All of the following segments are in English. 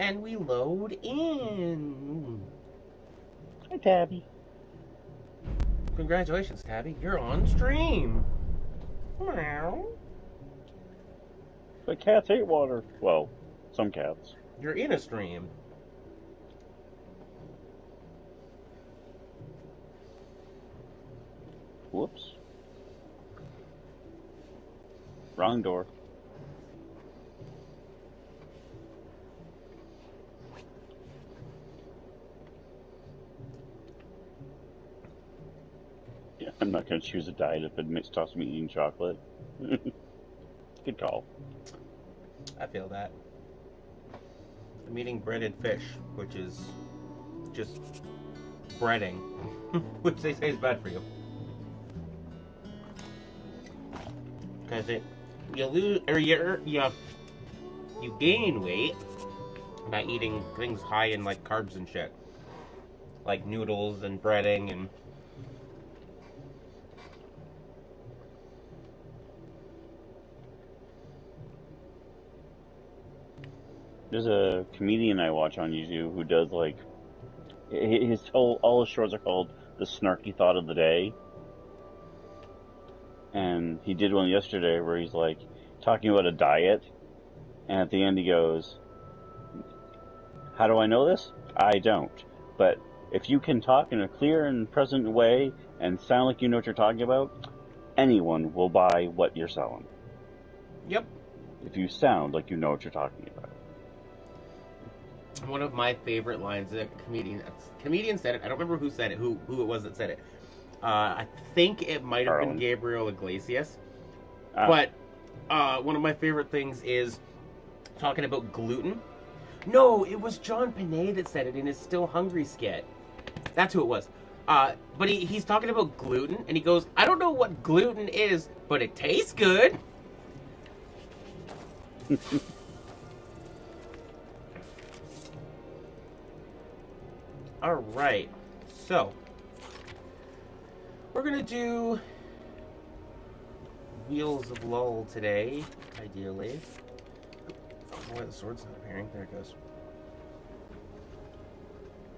And we load in. Hi, Tabby. Congratulations, Tabby. You're on stream. Meow. But cats hate water. Well, some cats. You're in a stream. Whoops. Wrong door. Yeah, I'm not going to choose a diet if it stops me eating chocolate. Good call. I feel that. I'm eating breaded fish, which is just breading, which they say is bad for you. Because you lose, or you gain weight by eating things high in like carbs and shit, like noodles and breading and. There's a comedian I watch on YouTube who does like all his shorts are called the snarky thought of the day. And he did one yesterday where he's like talking about a diet, and at the end he goes, "How do I know this? I don't. But if you can talk in a clear and present way and sound like you know what you're talking about, anyone will buy what you're selling." Yep. If you sound like you know what you're talking about. One of my favorite lines, a comedian said it. I don't remember who said it, who it was that said it. I think it might have been Gabriel Iglesias. But one of my favorite things is talking about gluten. No, it was John Panay that said it in his Still Hungry skit. That's who it was. But he's talking about gluten, and he goes, "I don't know what gluten is, but it tastes good." All right, so we're gonna do Wheels of Lull today, ideally. Oh boy, the sword's not appearing. There it goes.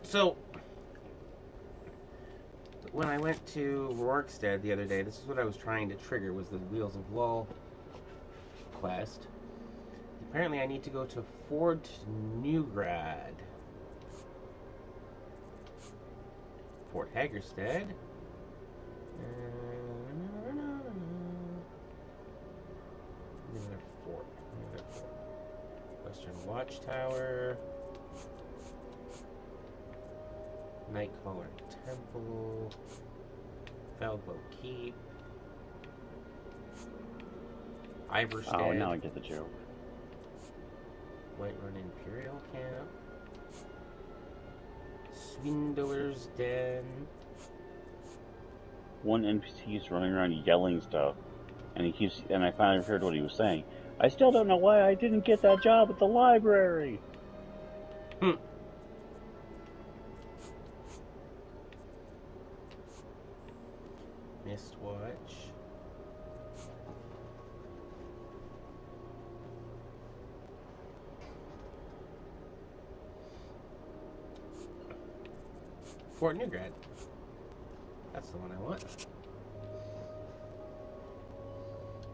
So, when I went to Rorikstead the other day, this is what I was trying to trigger, was the Wheels of Lull quest. Apparently I need to go to Fort Newgrad. Fort Hagerstead. Fort. Western Watchtower. Nightcrawler Temple. Falbo Keep. Iverstead. Oh, now I get the joke. Whiterun Imperial Camp. Swindler's Den. One NPC is running around yelling stuff, and I finally heard what he was saying. "I still don't know why I didn't get that job at the library." Mistwatch. Fort Newgrad. That's the one I want.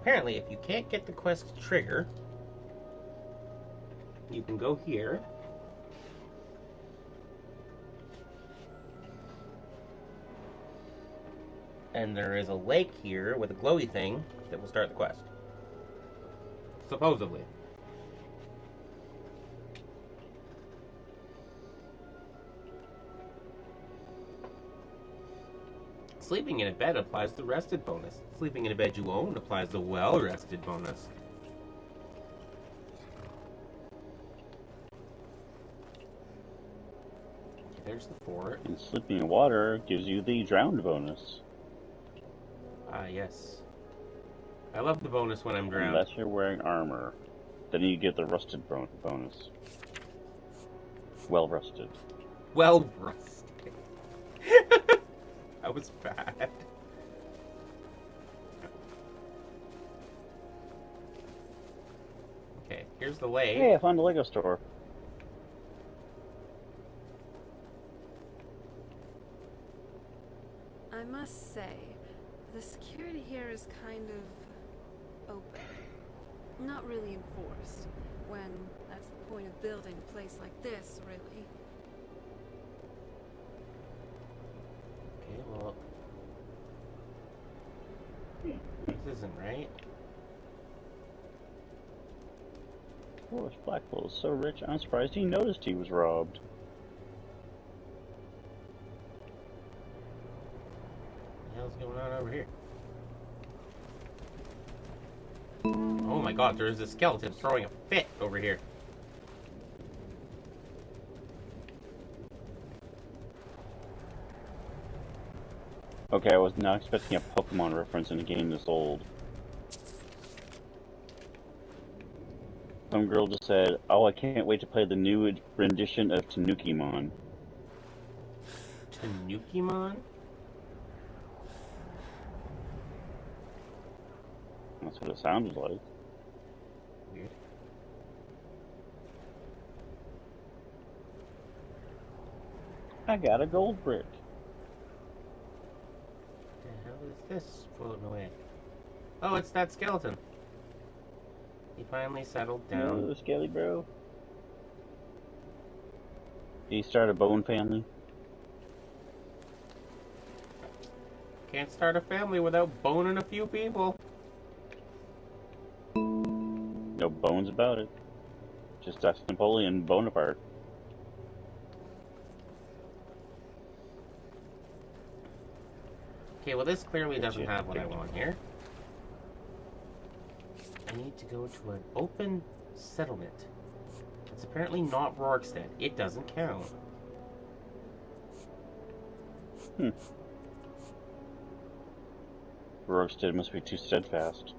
Apparently, if you can't get the quest to trigger, you can go here. And there is a lake here with a glowy thing that will start the quest. Supposedly. Sleeping in a bed applies the rested bonus. Sleeping in a bed you own applies the well-rested bonus. Okay, there's the fort. And sleeping in water gives you the drowned bonus. Ah, yes. I love the bonus when I'm drowned. Unless you're wearing armor. Then you get the rusted bonus. Well-rusted. Well-rusted. That was bad. Okay, here's the lake. Hey, I found a Lego store. must say, the security here is kind of open. Not really enforced, when that's the point of building a place like this, really. Okay, well... This isn't right. Boris Blackwell is so rich, I'm surprised he noticed he was robbed. What the hell's going on over here? Oh my god, there's a skeleton throwing a fit over here. Okay, I was not expecting a Pokemon reference in a game this old. Some girl just said, "Oh, I can't wait to play the new rendition of Tanukimon." Tanukimon? That's what it sounded like. Weird. I got a gold brick. What the hell is this floating away? Oh, it's that skeleton. He finally settled down. Oh, Skelly bro. Did he start a bone family? Can't start a family without boning a few people. No bones about it. Just us Napoleon Bonaparte. Okay, well this clearly doesn't have what I want here. I need to go to an open settlement. It's apparently not Rorikstead. It doesn't count. Rorikstead must be too steadfast.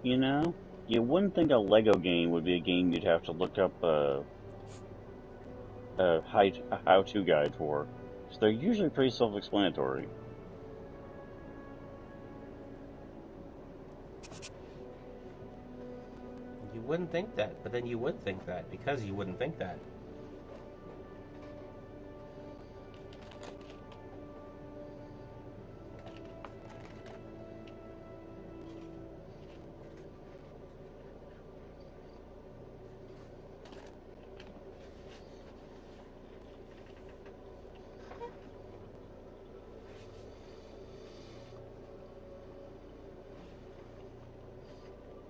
You know, you wouldn't think a Lego game would be a game you'd have to look up a how-to guide for, because they're usually pretty self-explanatory. You wouldn't think that, but then you would think that, because you wouldn't think that.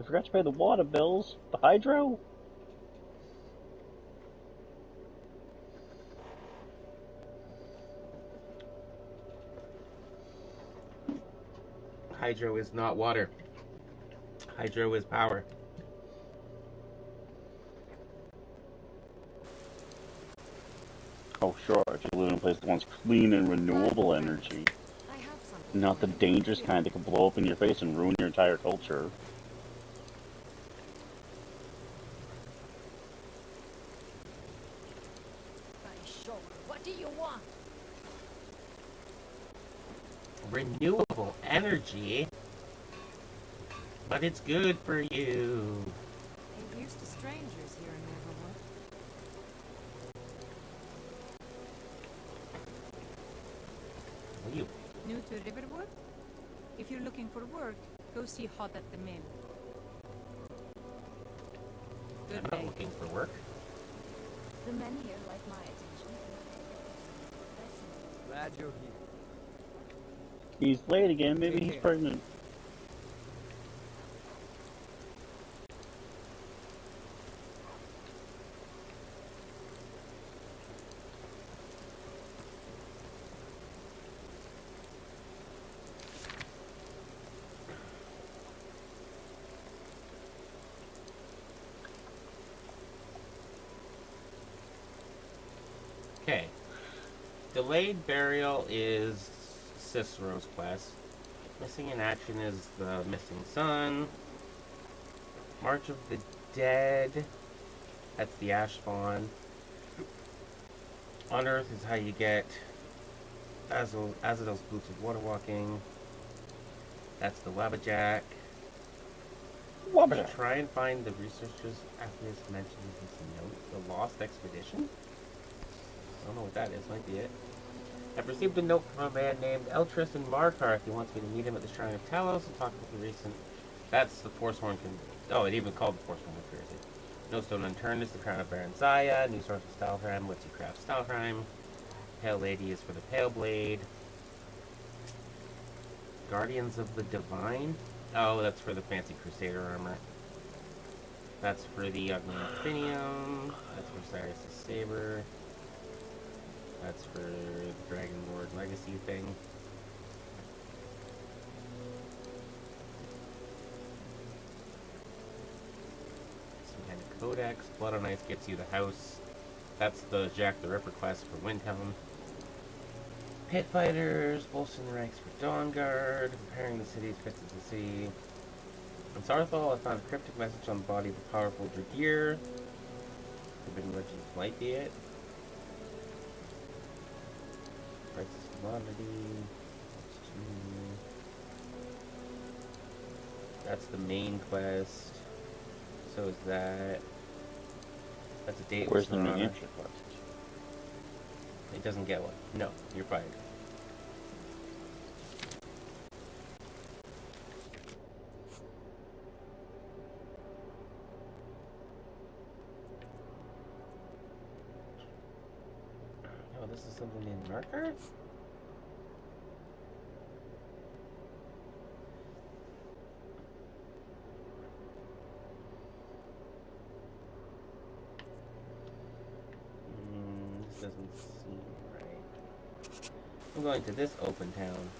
I forgot to pay the water bills. The hydro? Hydro is not water. Hydro is power. Oh sure, if you live in a place that wants clean and renewable energy. Not the dangerous kind that can blow up in your face and ruin your entire culture. What do you want? Renewable energy? But it's good for you. Ain't used to strangers here in Riverwood. What are you? New to Riverwood? If you're looking for work, go see Hot at the Mill. Good I'm not looking for work. The men here like my attention. Glad you're here. He's late again, maybe he's pregnant. Okay. Delayed burial is Cicero's quest. Missing in action is the missing son. March of the Dead. That's the ash spawn. On Earth is how you get Azadil's boots of water walking. That's the Wabbajack. Wabbajack. Try and find the researchers after this mentioned this note. The Lost Expedition? I don't know what that is. Might be it. I've received a note from a man named Eltris in Markarth. He wants me to meet him at the Shrine of Talos and talk about the recent... That's the Forsworn... Oh, it even called the Forsworn Conspiracy. No Stone Unturned is the Crown of Baron Zaya. New source of Stalfheim. What's your craft Stalfheim? Pale Lady is for the Pale Blade. Guardians of the Divine? Oh, that's for the fancy Crusader armor. That's for the Agnifinium. That's for Cyrus' Saber. That's for the Dragonlord Legacy thing. Some kind of Codex. Blood on Ice gets you the house. That's the Jack the Ripper quest for Windhelm. Pit Fighters, bolstering the ranks for Dawnguard, preparing the city's fits as the city. In Sarthal, I found a cryptic message on the body of a powerful Dragir. Forbidden Legends might be it. Prices commodity. That's the main quest. So is that. That's a date. Where's the New Hampshire quest? It doesn't get one. No, you're fired. Oh, this is something in Marker? This doesn't seem right. I'm going to this open town.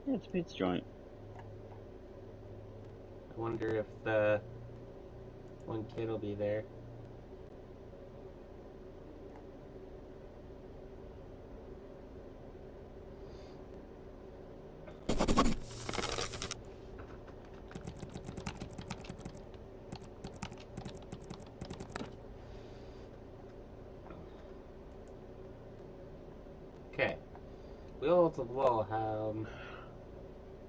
Yeah, it's Pete's joint. I wonder if the one kid will be there. Okay. Wheels of Wallhelm.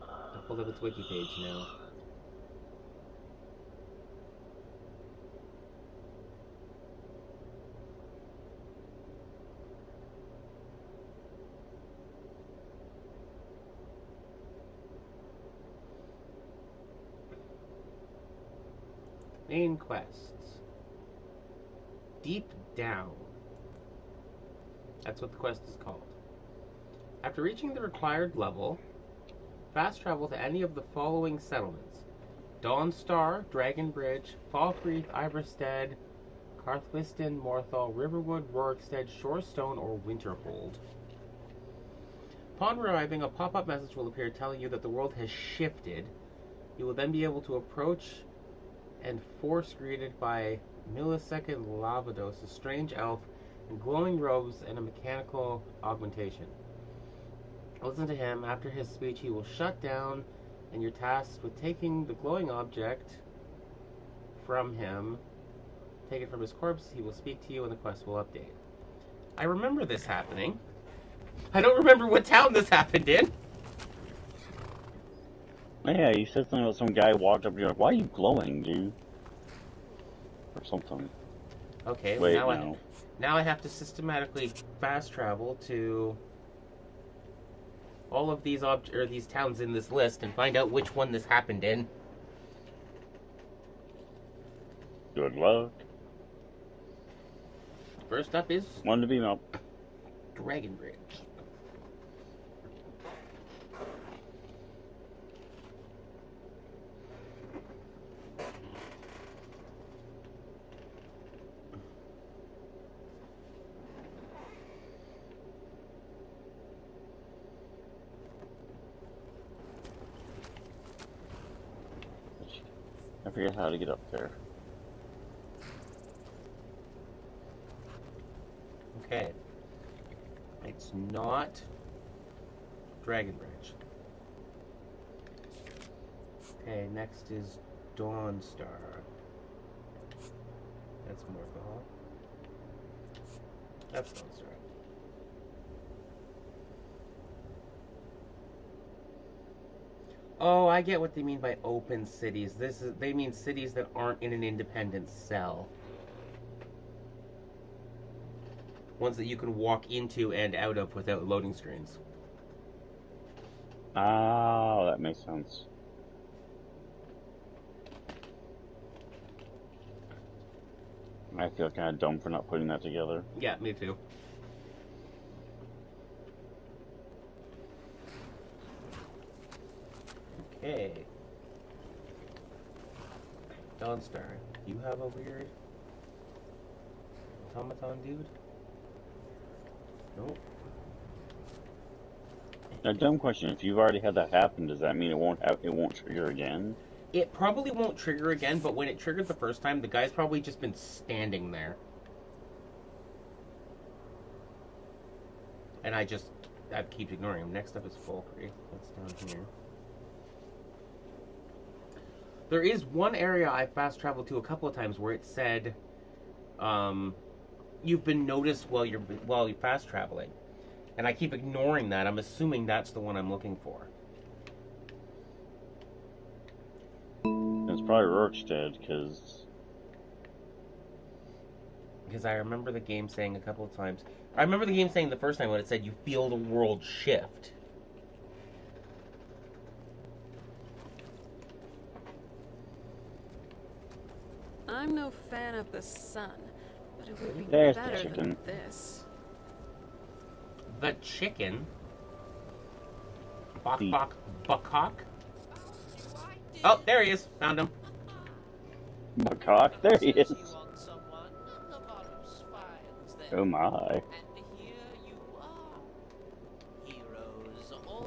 I pulled up its wiki page now. Main quests. Deep Down. That's what the quest is called. After reaching the required level, fast travel to any of the following settlements. Dawnstar, Dragonbridge, Falkreath, Iverstead, Carthwiston, Morthal, Riverwood, Rorikstead, Shorestone, or Winterhold. Upon arriving, a pop-up message will appear telling you that the world has shifted. You will then be able to approach and force greeted by Millisecond Lavados, a strange elf in glowing robes and a mechanical augmentation. Listen to him. After his speech, he will shut down, and you're tasked with taking the glowing object from him. Take it from his corpse. He will speak to you, and the quest will update. I remember this happening. I don't remember what town this happened in. Yeah, you said something about some guy walked up and you're like, why are you glowing, dude? Or something. Okay, wait, well, now I have to systematically fast travel to all of these these towns in this list and find out which one this happened in. Good luck. First up is One to be up. Dragonbridge. I forget how to get up there. Okay. It's not Dragonbridge. Okay, next is Dawnstar. That's Morphahall. That's Dawnstar. Oh, I get what they mean by open cities. They mean cities that aren't in an independent cell. Ones that you can walk into and out of without loading screens. Oh, that makes sense. I feel kind of dumb for not putting that together. Yeah, me too. Okay. Dawnstar, you have a weird automaton dude? Nope. A dumb question. If you've already had that happen, does that mean it won't trigger again? It probably won't trigger again, but when it triggered the first time, the guy's probably just been standing there. And I keep ignoring him. Next up is Folkry. That's down here. There is one area I fast traveled to a couple of times where it said, you've been noticed while you're fast traveling. And I keep ignoring that. I'm assuming that's the one I'm looking for. It's probably Rorikstead, because I remember the game saying a couple of times. I remember the game saying the first time when it said you feel the world shift. I'm no fan of the sun, but it would be There's the better chicken. than this. The chicken? Bok The- bok buckcock? Oh, there he is. Found him. Macaque, there he is. Oh my.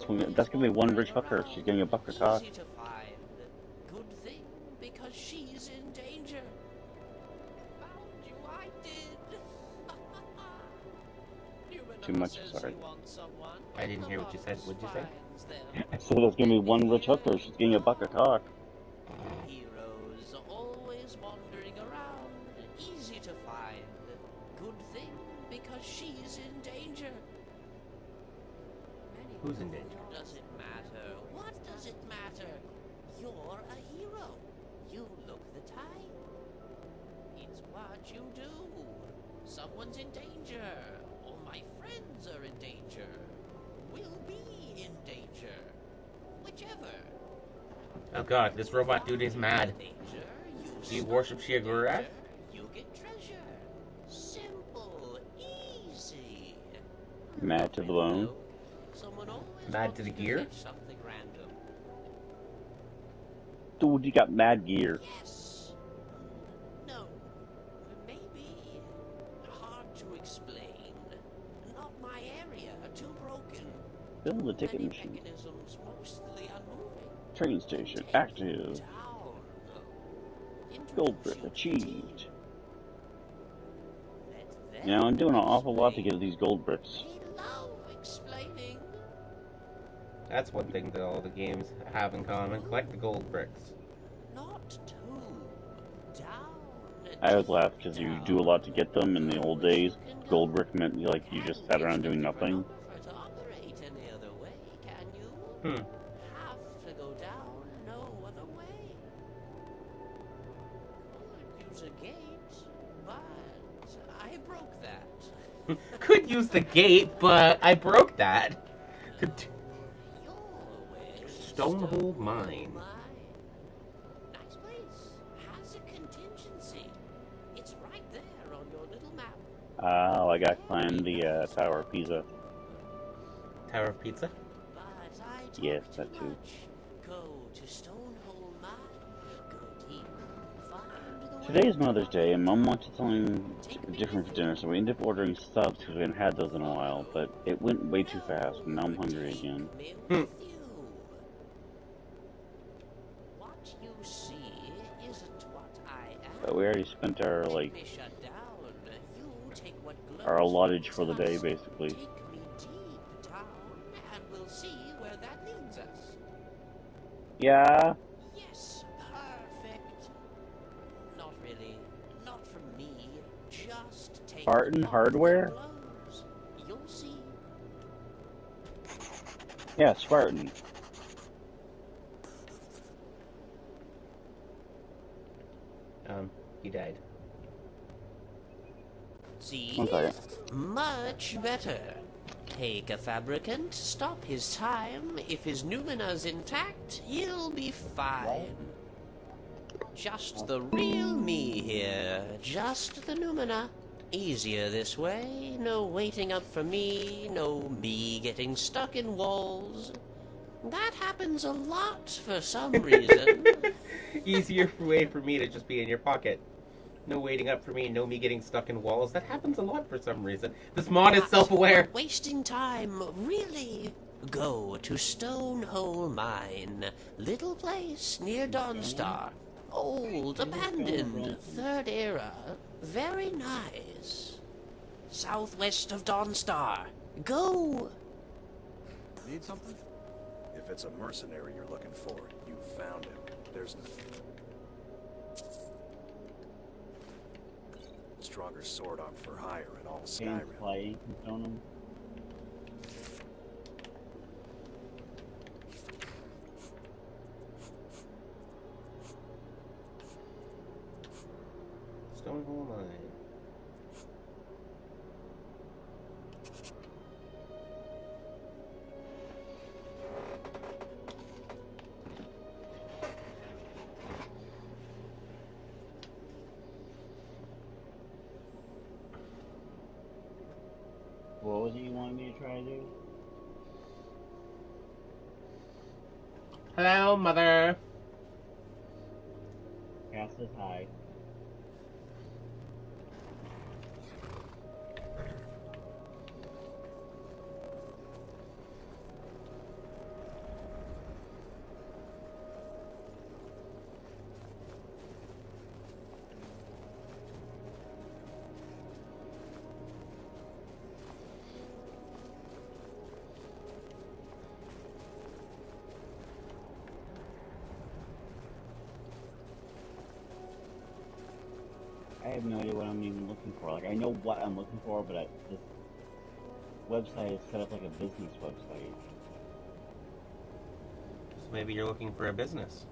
That's gonna be one rich hooker. She's getting a buck or cock. Good thing, because she's in danger. Found you, I did. Too much, sorry. I didn't hear what you said. What'd you say? I said there's gonna be one rich hooker. She's getting a buck or cock. Heroes always wandering around, easy to find. Good thing, because she's in danger. Who's in danger? Does it matter? What does it matter? You're a hero. You look the type. It's what you do. Someone's in danger. All my friends are in danger. We'll be in danger. Whichever. Oh god, this robot dude is mad. Danger, Do you worship Shiagurath? you get treasure. Simple, easy. Mad to the bone. Someone always Mad to the wants gear? catch something random. Dude, you got mad gear. Yes. No. Maybe. Hard to explain. Not my area. Too broken. Build the ticket Many machine. mechanisms mostly unmoving. Train station Take active. you down. Gold Introduce brick you achieved. to- Let them Now I'm doing an awful lot to explain. get these gold bricks. They love explaining. That's one thing that all the games have in common. Collect the gold bricks. Not too. Down. I always laugh because you do a lot to get them in the old days. Gold brick meant you just sat around doing nothing. To operate any other way, can you? Hmm. Have to go down no other way. Could use a gate, but I broke that. Could use the gate, but I broke that. Your way. Stonehold Mine. Nice place. Has a contingency. It's right there on your little map. Oh, I got to climb the Tower of Pisa. Tower of Pizza? But I talk Yes, too that too. much. Go to Stonehold Mine. Go deep. Find the way. Today's Mother's Day, and Mom wanted something different for dinner, so we ended up ordering subs because we hadn't had those in a while, but it went way too fast, and now I'm hungry again. Me Hmm. with you. What you see isn't what I am. But we already spent our, Let me shut down. You take what glows our allottage with for the day, us. basically. Take me Yeah. Yes, perfect. Not really. Not from me. Just take Spartan the hardware? blows. You'll see. Yeah, Spartan. He died. See? 1 second. Much better. Take a fabricant, stop his time. If his numena's intact, he'll be fine. Just the real me here. Just the numina. Easier this way. No waiting up for me. No me getting stuck in walls. That happens a lot for some reason. Easier way for me to just be in your pocket. No waiting up for me, no me getting stuck in walls. That happens a lot for some reason. This mod is self-aware. Wasting time, really? Go to Stonehole Mine. Little place near Dawnstar. Old, abandoned, third era. Very nice. Southwest of Dawnstar. Go! Need something? If it's a mercenary you're looking for, you found him. There's no... Strongest sword on for hire in all Skyrim. Gameplay on them. Stonehole Mine. What was it you wanted me to try to do? Hello, mother. Cass says hi. I have no idea what I'm even looking for. Like, I know what I'm looking for, but this website is set up like a business website. So maybe you're looking for a business.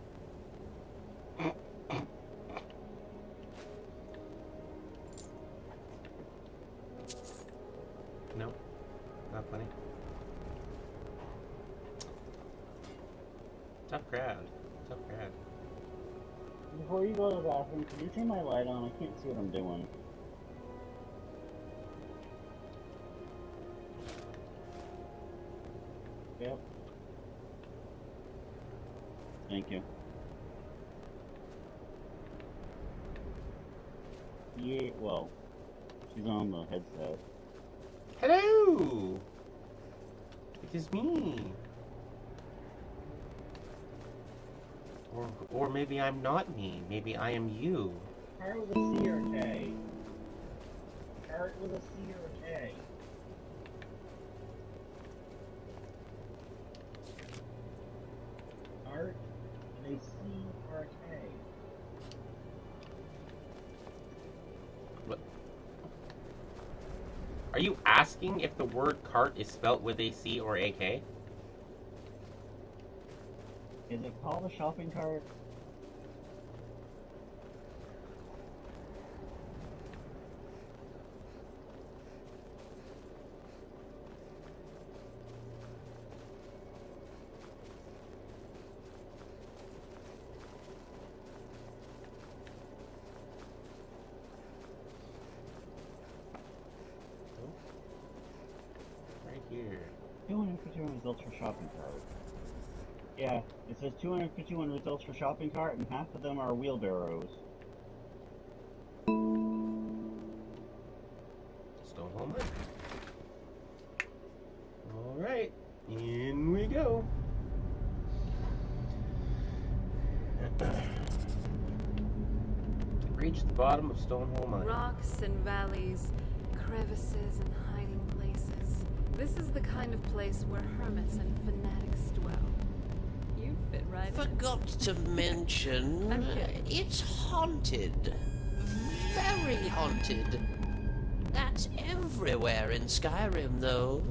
No, not funny. Tough crowd. Tough crowd. Before you go to the bathroom, could you turn my light on? I can't see what I'm doing. Yep. Thank you. Yeah, well, she's on the headset. Hello! It is me. Or maybe I'm not me. Maybe I am you. Heart with a C or a K? Heart with a C or a K? Heart with a C or a K? What? Are you asking if the word cart is spelt with a C or a K? Is it called a shopping cart? Right here. 251 results for shopping cart. Yeah, it says 251 results for shopping cart, and half of them are wheelbarrows. Stonehole Mine. Alright, in we go. Reach the bottom of Stonehole Mine. Rocks and valleys, crevices and hiding places. This is the kind of place where hermits and fanatics dwell. You fit right? Forgot to mention, I'm kidding. it's haunted. Very haunted. That's everywhere in Skyrim, though.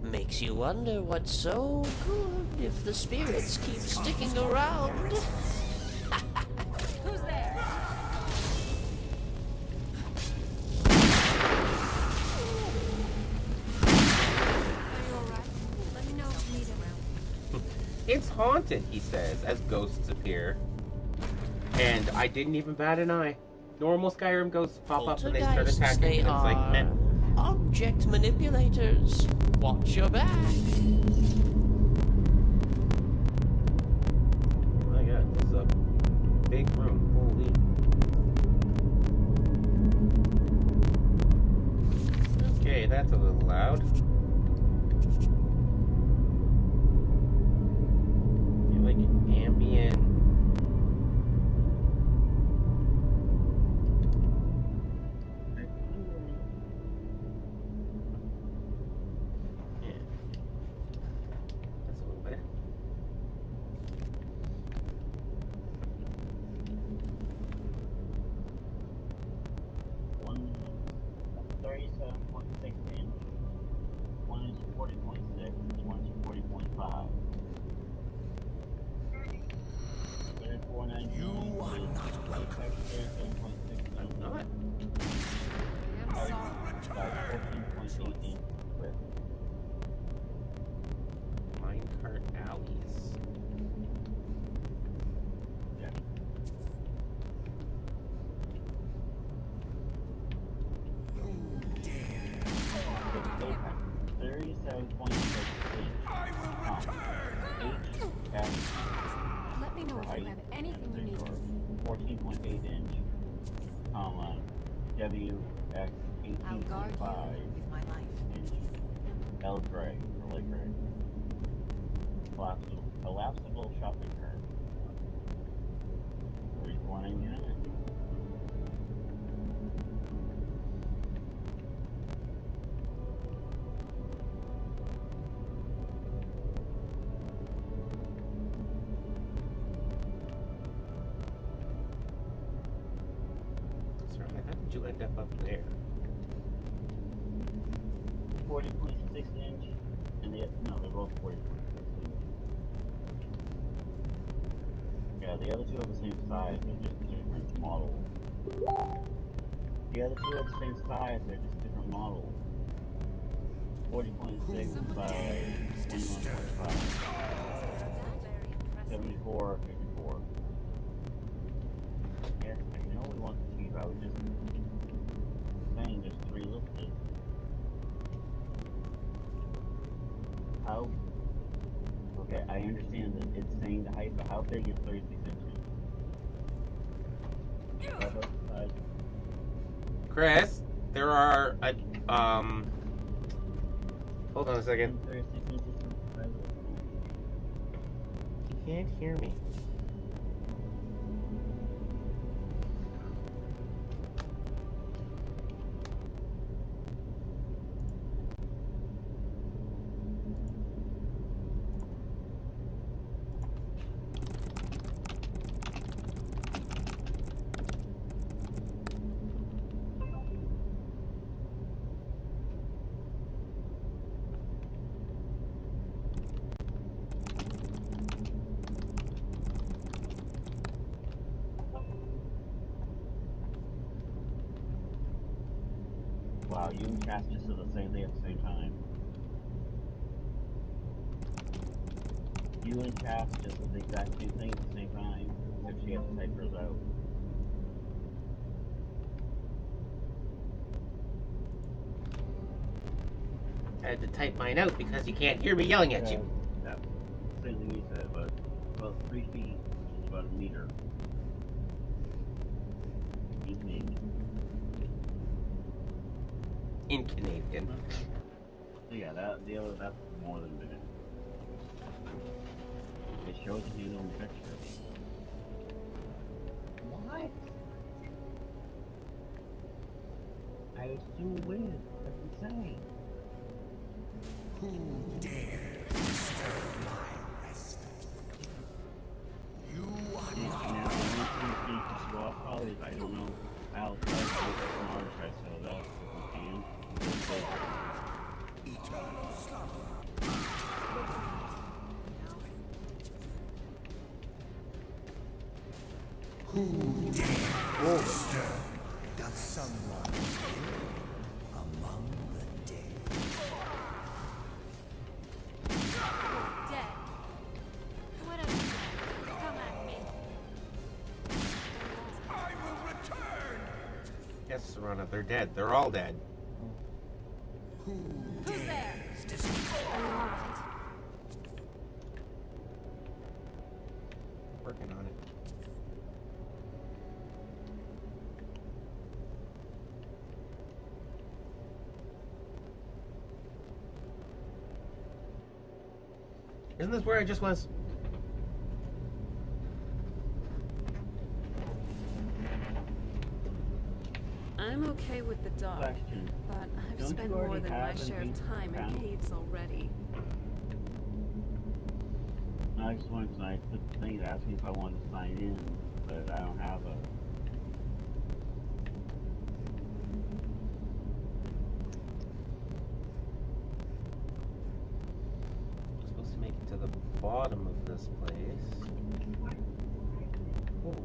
Makes you wonder what's so good if the spirits keep sticking around. Who's there? Are you alright? Let me know if you need him. It's haunted, he says, as ghosts appear. And I didn't even bat an eye. Normal Skyrim ghosts pop up and they start Poltergeists, attacking, they and it's like, are meh. object manipulators. Watch your back. Oh my god, this is a big room. Holy. Okay, that's a little loud. Get like ambient. Yeah. That's a little better. One 37.6 inch, one is 40.6, one is 40.5. 34.9. You are not welcome. 37.6 inch. Not. I'm sorry. By 14.8 inch width. Minecart alleys. Yeah. So they have 37.6 inch. I will return. HF Let me know for if height you have anything you and need. for 14.8 inch, WX I'll guard 18.5 you with my life. inch, L gray or light gray. Collapsible shopping cart. $34.99. Sorry, how did you end up there? 40.6 inch, and no, they're both 40.6 inch. Yeah, the other two are the same size, they're just different models. The other two are the same size, they're just different models. 40.6 by 21.5. 74, 54. Yes, I know we want to keep, I was just saying there's 3 listed. How? Okay, I understand that it's saying the height, but how big is 36 inches? Chris, there are hold on a second. 36 inches. You can't hear me. Wow, you and Cass just said the same thing at the same time. You and Cass just said the exact same thing at the same time, except she had to type hers out. I had to type mine out because you can't hear me yelling at you. Yeah, same thing you said, but about 3 feet, which is about a meter. In Canadian. So yeah, that's more than a minute. It shows the handle in the picture. What? I assume with. That's insane. Who dare disturb my rest? outside of Mars, right? So that's what we can. Eternal slumber. Who dare disturb does someone live among the dead? Dead. Whatever. Come at me. I will return! Yes, Serana, they're dead. They're all dead. Who's there? Are you alright? Working on it. Isn't this where I just was? I'm okay with the dark, Question. but I've Don't spent you more already than my have share of time in panel? caves already. I just wanted to, I put the thing that asked me if I wanted to sign in, but I don't have a. I'm supposed to make it to the bottom of this place. Ooh.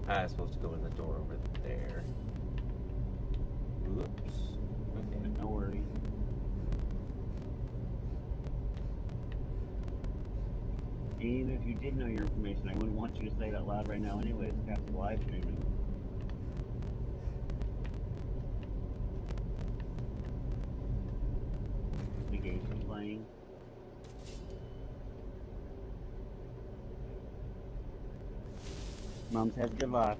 I'm supposed to go in the door over there. Oops. Okay. No worries. Even if you did know your information, I wouldn't want you to say that loud right now anyway. It's got the live streaming. The game's been playing. Mom says good luck.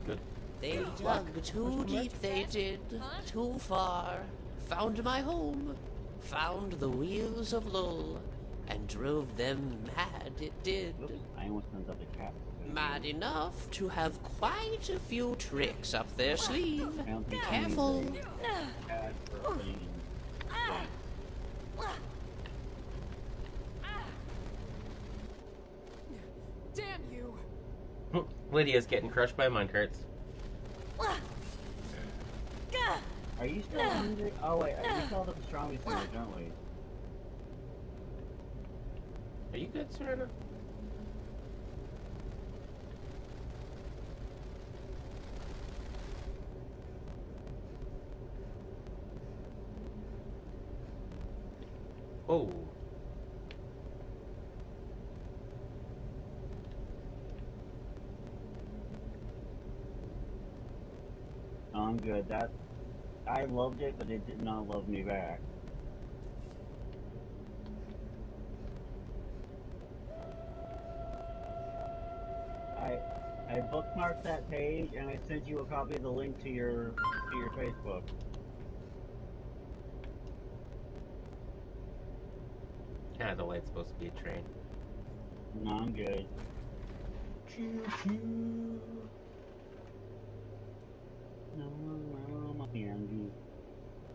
Good. They dug too deep, they did. Too far. Found my home. Found the wheels of Lull. And drove them mad, it did. Oops, I almost sent up the cat. Mad enough to have quite a few tricks up their sleeve. I don't Be think careful. cat for a thing. Damn you! Lydia's getting crushed by minecarts. Are you still hungry? Oh wait, we still have the pastrami sandwich, don't we? Are you good, Serena? Oh. I'm good. That I loved it, but it did not love me back. I bookmarked that page and I sent you a copy of the link to your Facebook. Yeah, the light's supposed to be a train. No, I'm good. Choo-choo.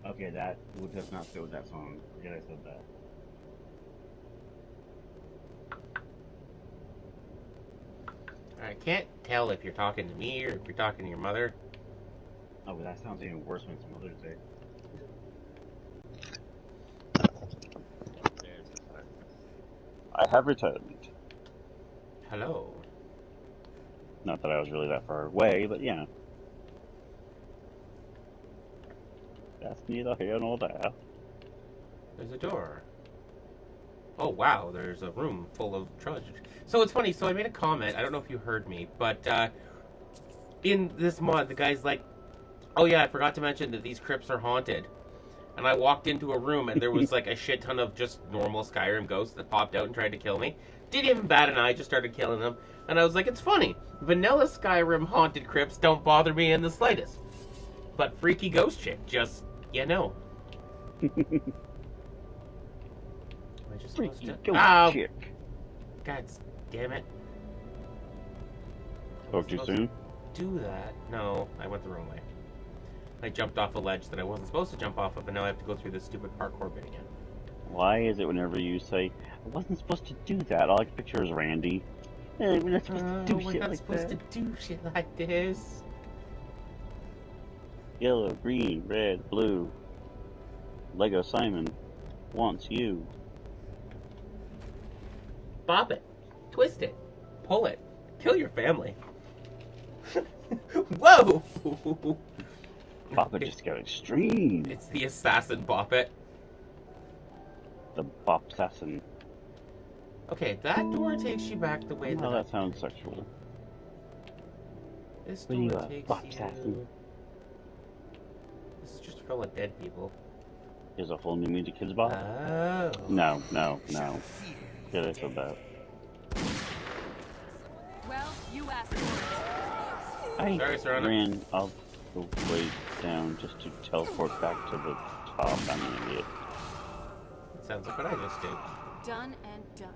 Okay, that does not fit with that song. Forget I said that. I can't tell if you're talking to me or if you're talking to your mother. Oh, but that sounds even worse when it's Mother's Day. I have returned. Hello. Not that I was really that far away, but yeah. That's neither here nor there. There's a door. Oh wow, there's a room full of treasure. So it's funny, so I made a comment, I don't know if you heard me, but in this mod, the guy's like, oh yeah, I forgot to mention that these crypts are haunted. And I walked into a room and there was like a shit ton of just normal Skyrim ghosts that popped out and tried to kill me. Didn't even bat an eye, just started killing them. And I was like, it's funny. Vanilla Skyrim haunted crypts don't bother me in the slightest. But freaky ghost chick, just, you know. Freaky ghost chick. God damn it. Spoke too soon? Do that. No, I went the wrong way. I jumped off a ledge that I wasn't supposed to jump off of, and now I have to go through this stupid parkour bit again. Why is it whenever you say, I wasn't supposed to do that, all I can picture is Randy. Hey, we're not supposed to do shit like that. We're not supposed to do shit like this. Yellow, green, red, blue. Lego Simon wants you. Bop it. Twist it. Pull it. Kill your family. Whoa! Bop it just got extreme. It's the assassin Bop it. The Bop Assassin. Okay, that door takes you back the way Oh, that sounds sexual. This What are you, door takes Bop you... Assassin? This is just full of dead people. There's a whole new Meet the Kids Bop? Oh. No. Good, I said that. Well, you asked for I Sorry, Serrano. ran all the way down just to teleport back to the top. I'm an idiot. Sounds like what I just did. it. Done and done.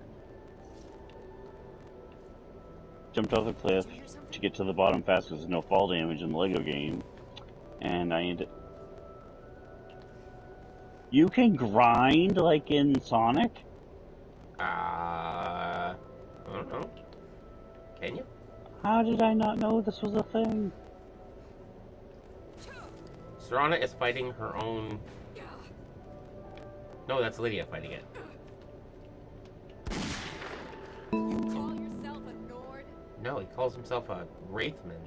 Jumped off the cliff to get to the bottom fast because there's no fall damage in the Lego game. And I ended... You can grind like in Sonic? I don't know. Can you? How did I not know this was a thing? Serana is fighting her own... No, that's Lydia fighting it. You call yourself a Nord? No, he calls himself a Wraithman.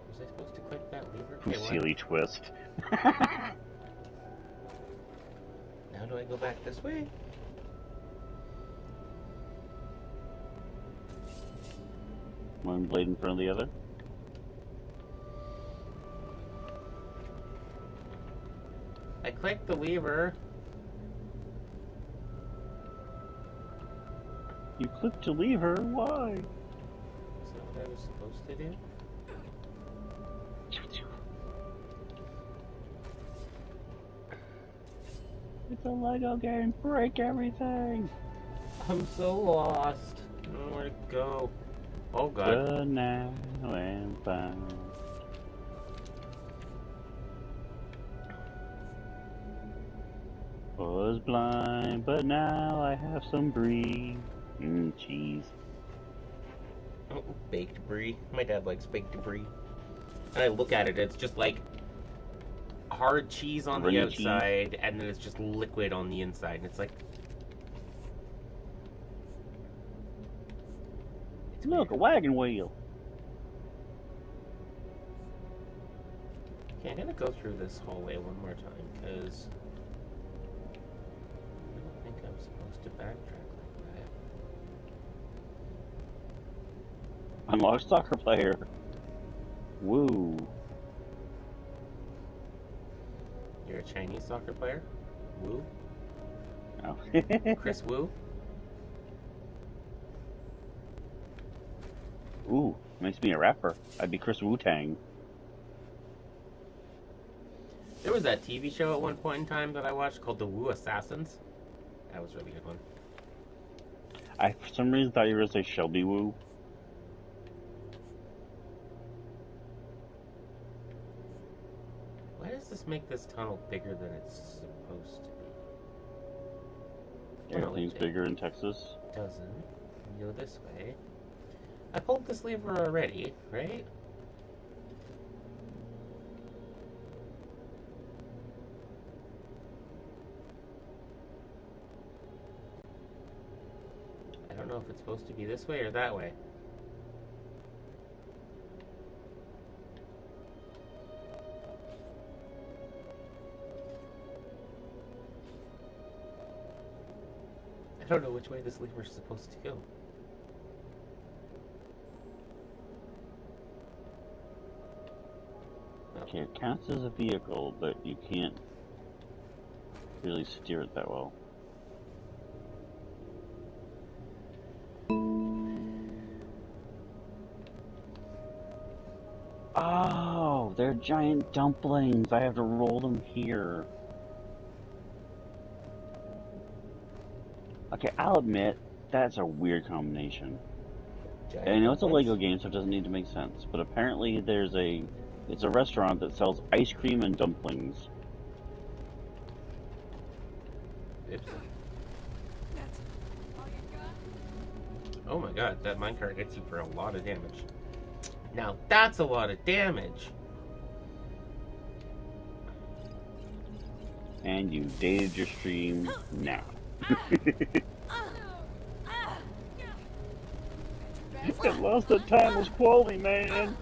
Was I supposed to click that lever? Okay, Silly twist. Now do I go back this way? One blade in front of the other. I clicked the lever. You clicked to leave her? Why? Is that what I was supposed to do? It's a Lego game. Break everything. I'm so lost. I don't know where to go. Oh god. But now I'm fine. Was blind, but now I have some brie. Cheese. Oh, baked brie. My dad likes baked brie. And I look at it, it's just like hard cheese on the outside, and then it's just liquid on the inside. And it's like... Look, a wagon wheel. Okay, I'm gonna go through this hallway one more time, because... I don't think I'm supposed to backtrack like that. Unlock soccer player. Woo. You're a Chinese soccer player? Woo? Oh. Chris Woo? Ooh, makes me a rapper. I'd be Chris Wu-Tang. There was that TV show at one point in time that I watched called The Woo Assassins. That was a really good one. I, for some reason, thought you were going to say Shelby Woo. Why does this make this tunnel bigger than it's supposed to be? Everything's bigger in Texas. It doesn't. You go this way. I pulled this lever already, right? I don't know if it's supposed to be this way or that way. I don't know which way this lever is supposed to go. Okay, it counts as a vehicle, but you can't really steer it that well. Oh, they're giant dumplings. I have to roll them here. Okay, I'll admit, that's a weird combination. I know it's a Lego game, so it doesn't need to make sense, but apparently there's a It's a restaurant that sells ice cream and dumplings. Oops. That's all you got? Oh my god, that minecart hits you for a lot of damage. Now that's a lot of damage. And you dated your stream now. Get lost at timeless quality, man.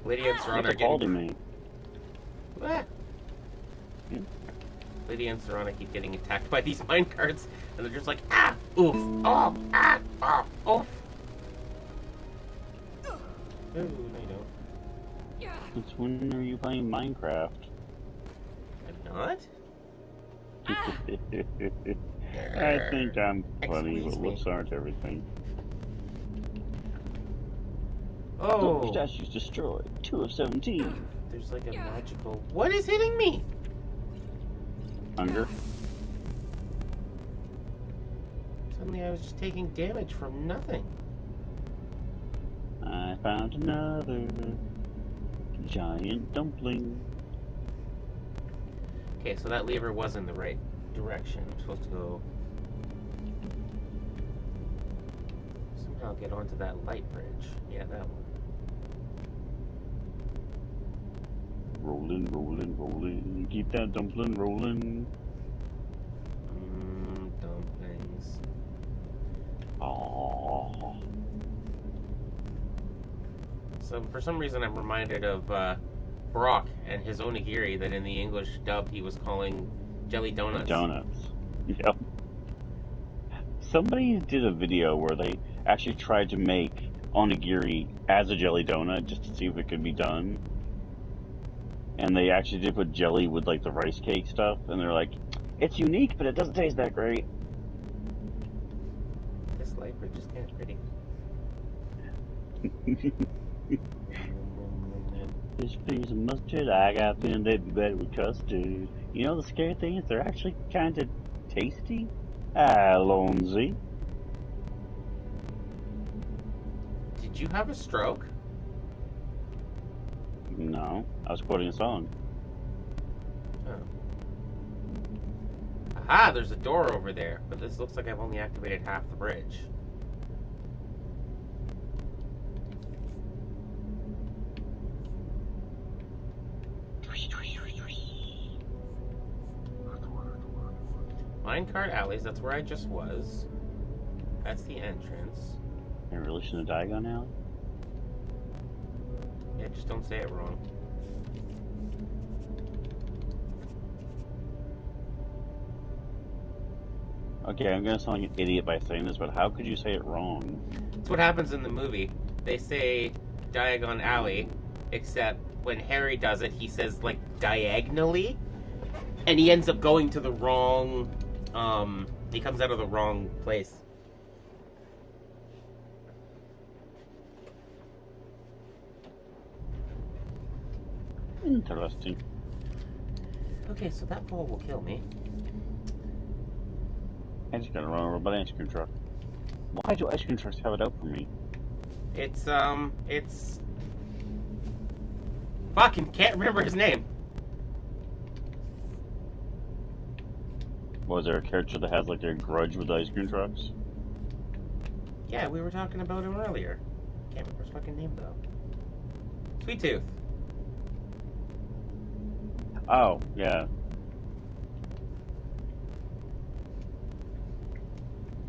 Lydia and Serana That's are quality, getting... man. What? Lydia and Serana keep getting attacked by these minecarts, and they're just like, ah, oof, oh, ah, oh, oof. Oh, no you don't. Since when are you playing Minecraft? I'm not? I think I'm funny, Excuse but me. lips aren't everything. Oh, Statues destroyed. 2 of 17. there's like a magical... What is hitting me? Hunger? Suddenly I was just taking damage from nothing. I found another giant dumpling. Okay, so that lever was in the right direction. I'm supposed to go... somehow get onto that light bridge. Yeah, that one. Rolling, rolling, rolling. Keep that dumpling rolling. Dumplings. Aww. So for some reason I'm reminded of Brock and his onigiri that in the English dub he was calling jelly donuts. Donuts. Yep. Somebody did a video where they actually tried to make onigiri as a jelly donut just to see if it could be done. And they actually did put jelly with like the rice cake stuff, and they're like, it's unique, but it doesn't taste that great. This light bridge is kind of pretty. Fish, peas, and mustard, I got a feeling they'd be better with custard. You know the scary thing is they're actually kind of tasty. Alonzi. Did you have a stroke? No, I was quoting a song. Oh. Aha, there's a door over there, but this looks like I've only activated half the bridge. Minecart alleys, that's where I just was. That's the entrance. In relation to Diagon Alley? Yeah, just don't say it wrong. Okay, I'm gonna sound like an idiot by saying this, but how could you say it wrong? That's what happens in the movie. They say Diagon Alley, except when Harry does it, he says, like, diagonally, and he ends up going to the wrong, he comes out of the wrong place. Interesting. Okay, so that ball will kill me. I just gotta run over by the ice cream truck. Why do ice cream trucks have it out for me? It's fucking can't remember his name. Was there a character that has like a grudge with ice cream trucks? Yeah, we were talking about him earlier. Can't remember his fucking name though. Sweet Tooth. Oh, yeah.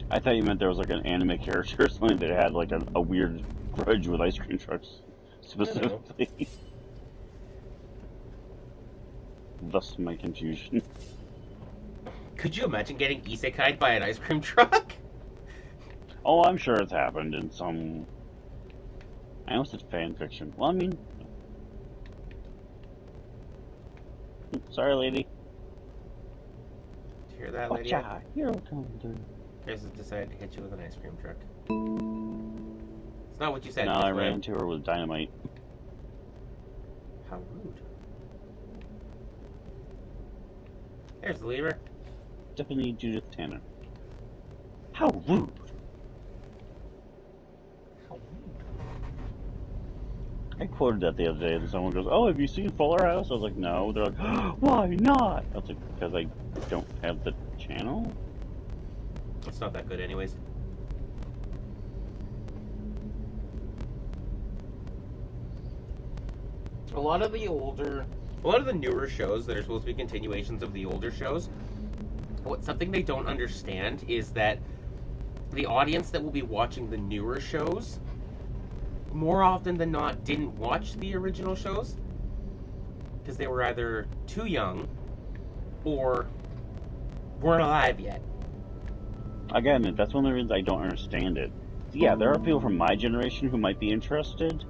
I thought you meant there was like an anime character or something that had like a weird grudge with ice cream trucks, specifically. Thus my confusion. Could you imagine getting isekai'd by an ice cream truck? Oh, I'm sure it's happened in some... I almost said fan fiction. Well, I mean... Sorry, lady. Did you hear that, Watch lady? out, hero come through. I just decided to hit you with an ice cream truck. It's not what you said. No, just I what ran into her with dynamite. How rude. There's the lever. Stephanie Judith Tanner. How rude! How rude. I quoted that the other day, and someone goes, "Oh, have you seen Fuller House?" I was like, "No." They're like, oh, "Why not?" I was like, "Because I don't have the channel." It's not that good, anyways. A lot of the newer shows that are supposed to be continuations of the older shows, something they don't understand is that the audience that will be watching the newer shows, more often than not, didn't watch the original shows because they were either too young or weren't alive yet. Again, that's one of the reasons I don't understand it. Yeah, there are people from my generation who might be interested,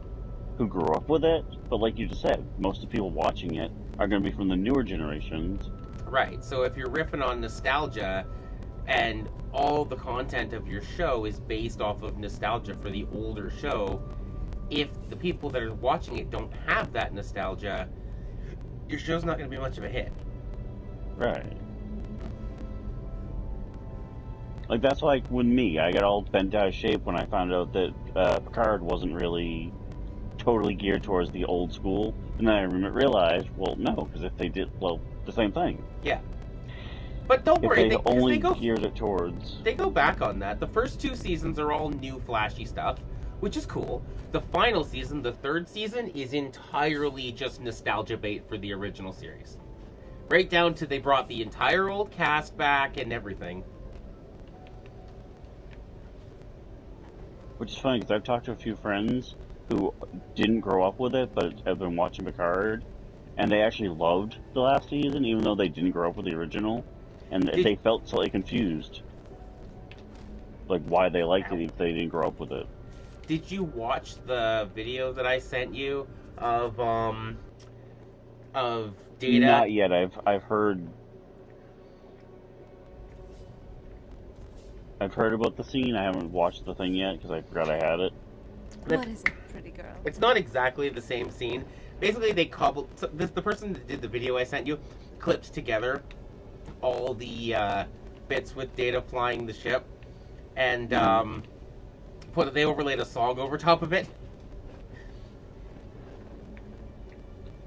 who grew up with it, but like you just said, most of the people watching it are going to be from the newer generations. Right, so if you're riffing on nostalgia and all the content of your show is based off of nostalgia for the older show, if the people that are watching it don't have that nostalgia, your show's not going to be much of a hit. Right. Like, that's like when I got all bent out of shape when I found out that Picard wasn't really totally geared towards the old school, and then I realized, well, no, because if they did, well, the same thing. Yeah. But don't worry, they only geared it towards... They go back on that. The first 2 seasons are all new, flashy stuff, which is cool. The final season, the 3rd season, is entirely just nostalgia bait for the original series. Right down to they brought the entire old cast back and everything. Which is funny, because I've talked to a few friends who didn't grow up with it, but have been watching Picard, and they actually loved the last season, even though they didn't grow up with the original, and they felt slightly confused, like why they liked it if they didn't grow up with it. Did you watch the video that I sent you of Data? Not yet. I've heard about the scene. I haven't watched the thing yet because I forgot I had it. What is it, pretty girl? It's not exactly the same scene. Basically, they cobbled... So the person that did the video I sent you clipped together all the bits with Data flying the ship, and they overlaid a song over top of it.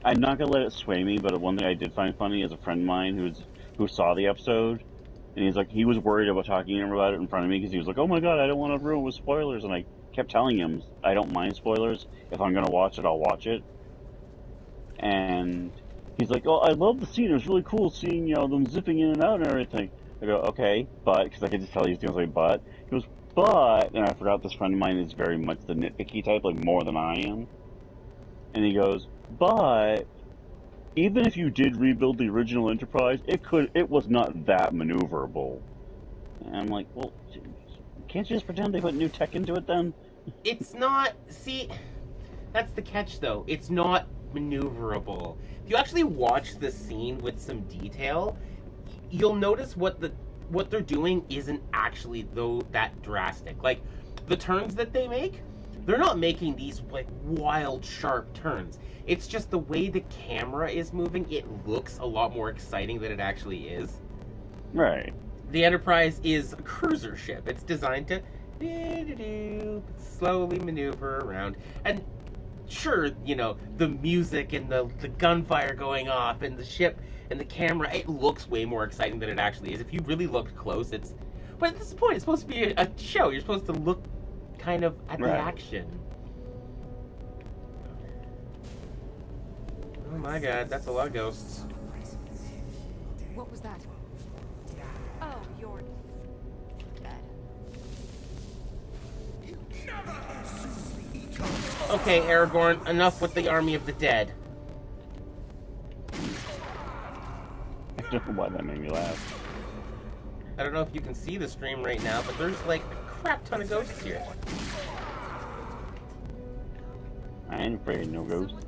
I'm not gonna let it sway me, but one thing I did find funny is a friend of mine who saw the episode, and he's like, he was worried about talking about it in front of me because he was like, "Oh my god, I don't want to ruin it with spoilers," and I kept telling him I don't mind spoilers. If I'm gonna watch it, I'll watch it. And he's like, "Oh, I love the scene. It was really cool seeing them zipping in and out and everything." I go, "Okay, but," because I could just tell he's doing something, but he goes, "But," and I forgot this friend of mine is very much the nitpicky type, like more than I am. And he goes, "But even if you did rebuild the original Enterprise, it was not that maneuverable." And I'm like, well, can't you just pretend they put new tech into it then? It's not... See, that's the catch, though. It's not maneuverable. If you actually watch the scene with some detail, you'll notice what they're doing isn't actually, though, that drastic. Like, the turns that they make, they're not making these, like, wild, sharp turns. It's just the way the camera is moving, it looks a lot more exciting than it actually is. Right. The Enterprise is a cruiser ship. It's designed to slowly maneuver around. And sure, the music and the gunfire going off and the ship and the camera, it looks way more exciting than it actually is. If you really look close, it's... But at this point, it's supposed to be a show. You're supposed to look kind of at the action. Oh my god, that's a lot of ghosts. What was that? Oh, you're dead. Okay, Aragorn, enough with the army of the dead. I don't know why that made me laugh. I don't know if you can see the stream right now, but there's like a crap ton of ghosts here. I ain't afraid of no ghosts.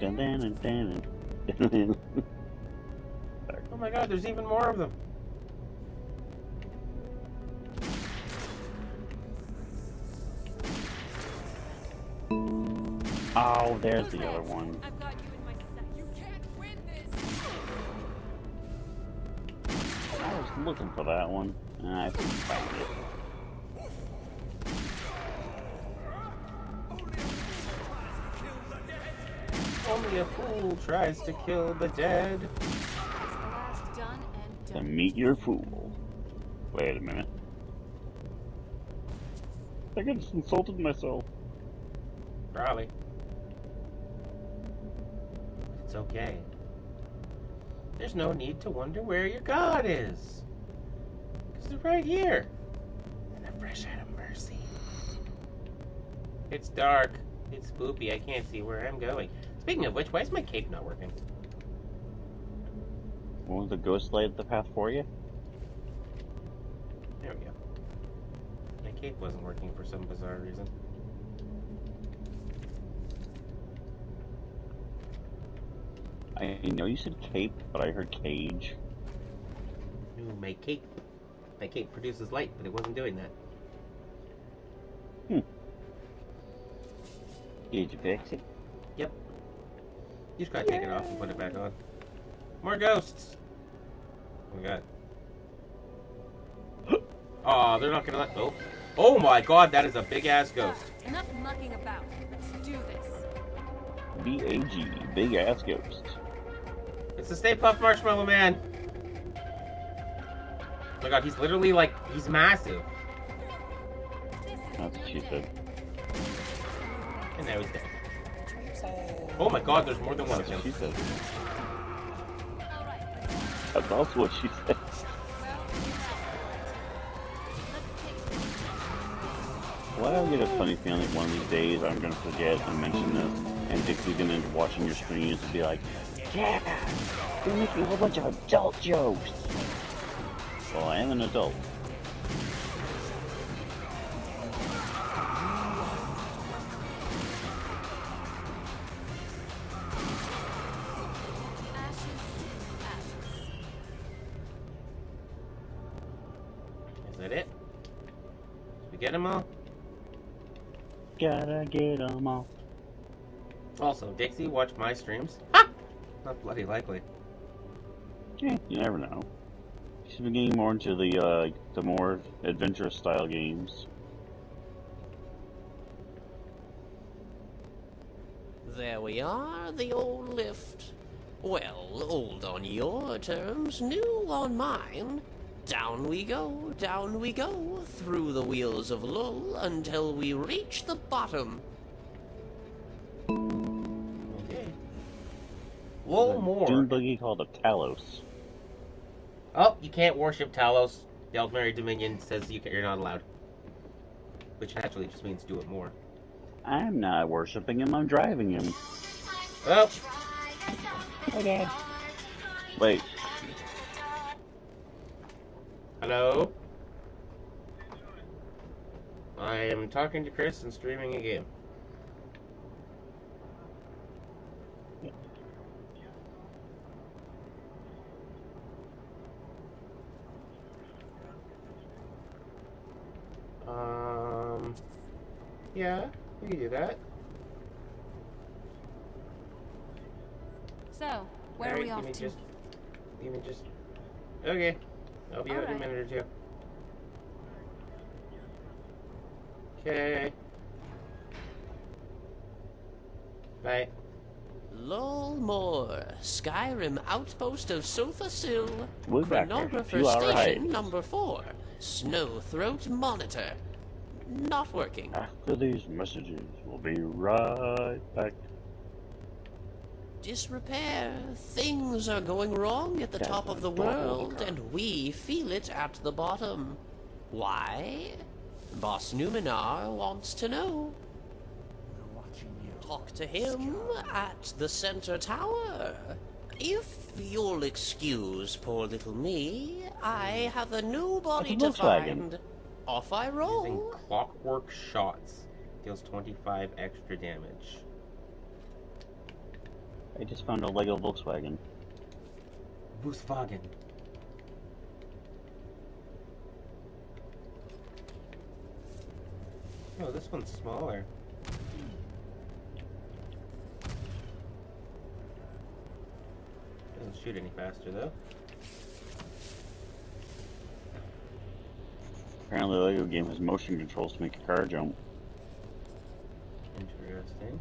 Oh my god, there's even more of them. Oh, there's the other one. I've got you in my sights. You can't win this. I was looking for that one. I couldn't find it. Only a fool tries to kill the dead. It's the last done and To done. meet your fool. Wait a minute. I just insulted myself. Probably. It's okay. There's no need to wonder where your God is. Because they're right here. In the fresh out of mercy. It's dark. It's spoopy. I can't see where I'm going. Speaking of which, why is my cape not working? Won't the ghost light the path for you? There we go. My cape wasn't working for some bizarre reason. I know you said cape, but I heard cage. Ooh, my cape. My cape produces light, but it wasn't doing that. Did you fix it? Yep. You just gotta take it off and put it back on. More ghosts! Oh my god. Oh, they're not gonna let. Oh. Oh my god, that is a big ass ghost. Enough mucking about. Let's do this. B-A-G, big ass ghost. It's the Stay Puft Marshmallow Man. Oh my god, he's literally like, he's massive. That's what she said. And now he's dead. Oh my god, there's more than one of That's them. what she said. That's also what she said. Why do I get a funny feeling like one of these days I'm gonna forget and mention this, and Dixie's gonna end up watching your streams and be like, yeah, you're making a whole bunch of adult jokes. Well, I am an adult. Is that it? Did we get them all? Gotta get 'em all. Also, Dixie, watch my streams. Ha! Not bloody likely. Yeah, you never know. She's been getting more into the more adventurous style games. There we are, the old lift. Well, old on your terms, new on mine. Down we go, through the wheels of Lull until we reach the bottom. Okay. Whoa, more. Doom buggy called a Talos. Oh, you can't worship Talos. The Eldmary Dominion says you're not allowed. Which actually just means do it more. I'm not worshipping him, I'm driving him. Oh! Okay. Wait. Hello? I am talking to Chris and streaming a game. Yeah, we can do that. So, where are we off to? Give me just... Okay. I'll be out in a minute or two. Okay. Bye. Lolmore, Skyrim outpost of Sofa Sill, We're back there. chronographer 2 hour station hike. number 4, Snowthroat monitor. Not working. After these messages, we'll be right back. Disrepair. Things are going wrong at the That's top of the my bottom of the world, car. and we feel it at the bottom. Why? Boss Numenar wants to know. Talk to him at the center tower. If you'll excuse poor little me, I have a new body to That's a Volkswagen. find. Off I Using roll. clockwork shots. Deals 25 extra damage. I just found a Lego Volkswagen. Volkswagen. Oh, this one's smaller. Doesn't shoot any faster though. Apparently the Lego game has motion controls to make a car jump. Interesting.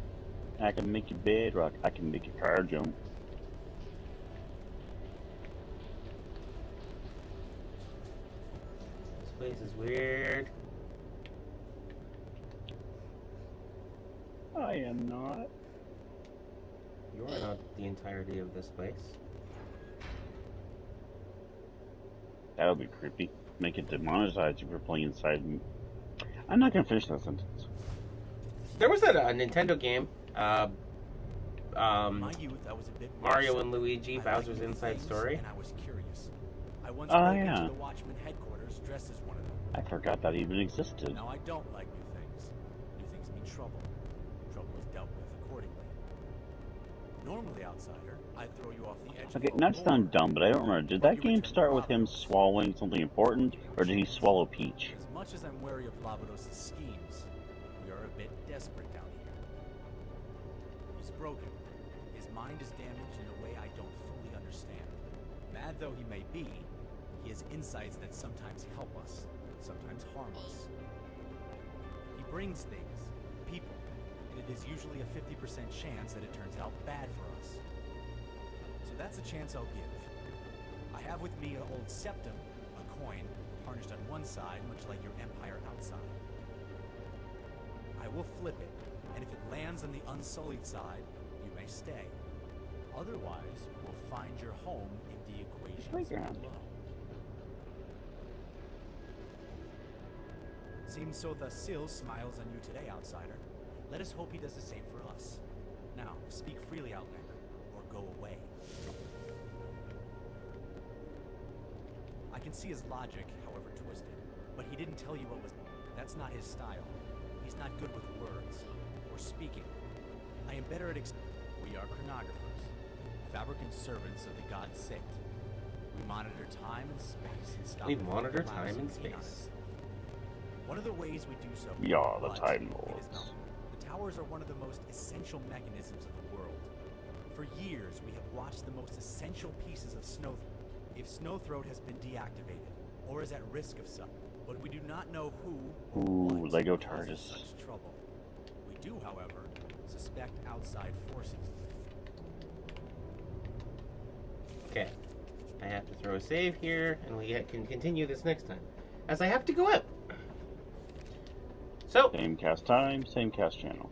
I can make you bedrock. I can make your car jump. This place is weird. I am not. You are not the entirety of this place. That would be creepy. Make it demonetized if you're playing inside. I'm not gonna finish that sentence. There was a Nintendo game. My youth, I was a bit Mario and Luigi, Bowser's Inside Story. And I was curious. I once Oh, broke yeah. into the Watchmen headquarters dressed as one of them. I forgot that even existed. Now, I don't like new things. New things mean trouble. Trouble is dealt with accordingly. Normally, outsider, I'd throw you off the edge Okay, of not to sound dumb, but I don't remember. Did that game start with him swallowing something important, or did he swallow Peach? As much as I'm wary of Lavados' schemes, we are a bit desperate down here. He's broken. His mind is damaged in a way I don't fully understand. Mad though he may be, he has insights that sometimes help us, sometimes harm us. He brings things, people, and it is usually a 50% chance that it turns out bad for us. So that's a chance I'll give. I have with me an old septum, a coin, tarnished on one side, much like your empire outside. I will flip it, and if it lands on the unsullied side, you may stay. Otherwise, we'll find your home in the equations below. Seems Sotha Sil smiles on you today, outsider. Let us hope he does the same for us. Now, speak freely, Outlander, or go away. I can see his logic, however twisted, but he didn't tell you what was... That's not his style. He's not good with words, or speaking. I am better at We are chronographers, fabricant servants of the god Sit. We monitor time and space and stop... We monitor time and space. One of the ways we do so... We are the but Time it is Lords. known. The towers are one of the most essential mechanisms of the world. For years, we have watched the most essential pieces of Snowthroat. If Snowthroat has been deactivated, or is at risk of some, but we do not know who or what Lego causes TARDIS. such trouble. We do, however, suspect outside forces. Okay. I have to throw a save here, and we can continue this next time. As I have to go out. So, Same cast time, same cast channel.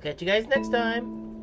catch you guys next time.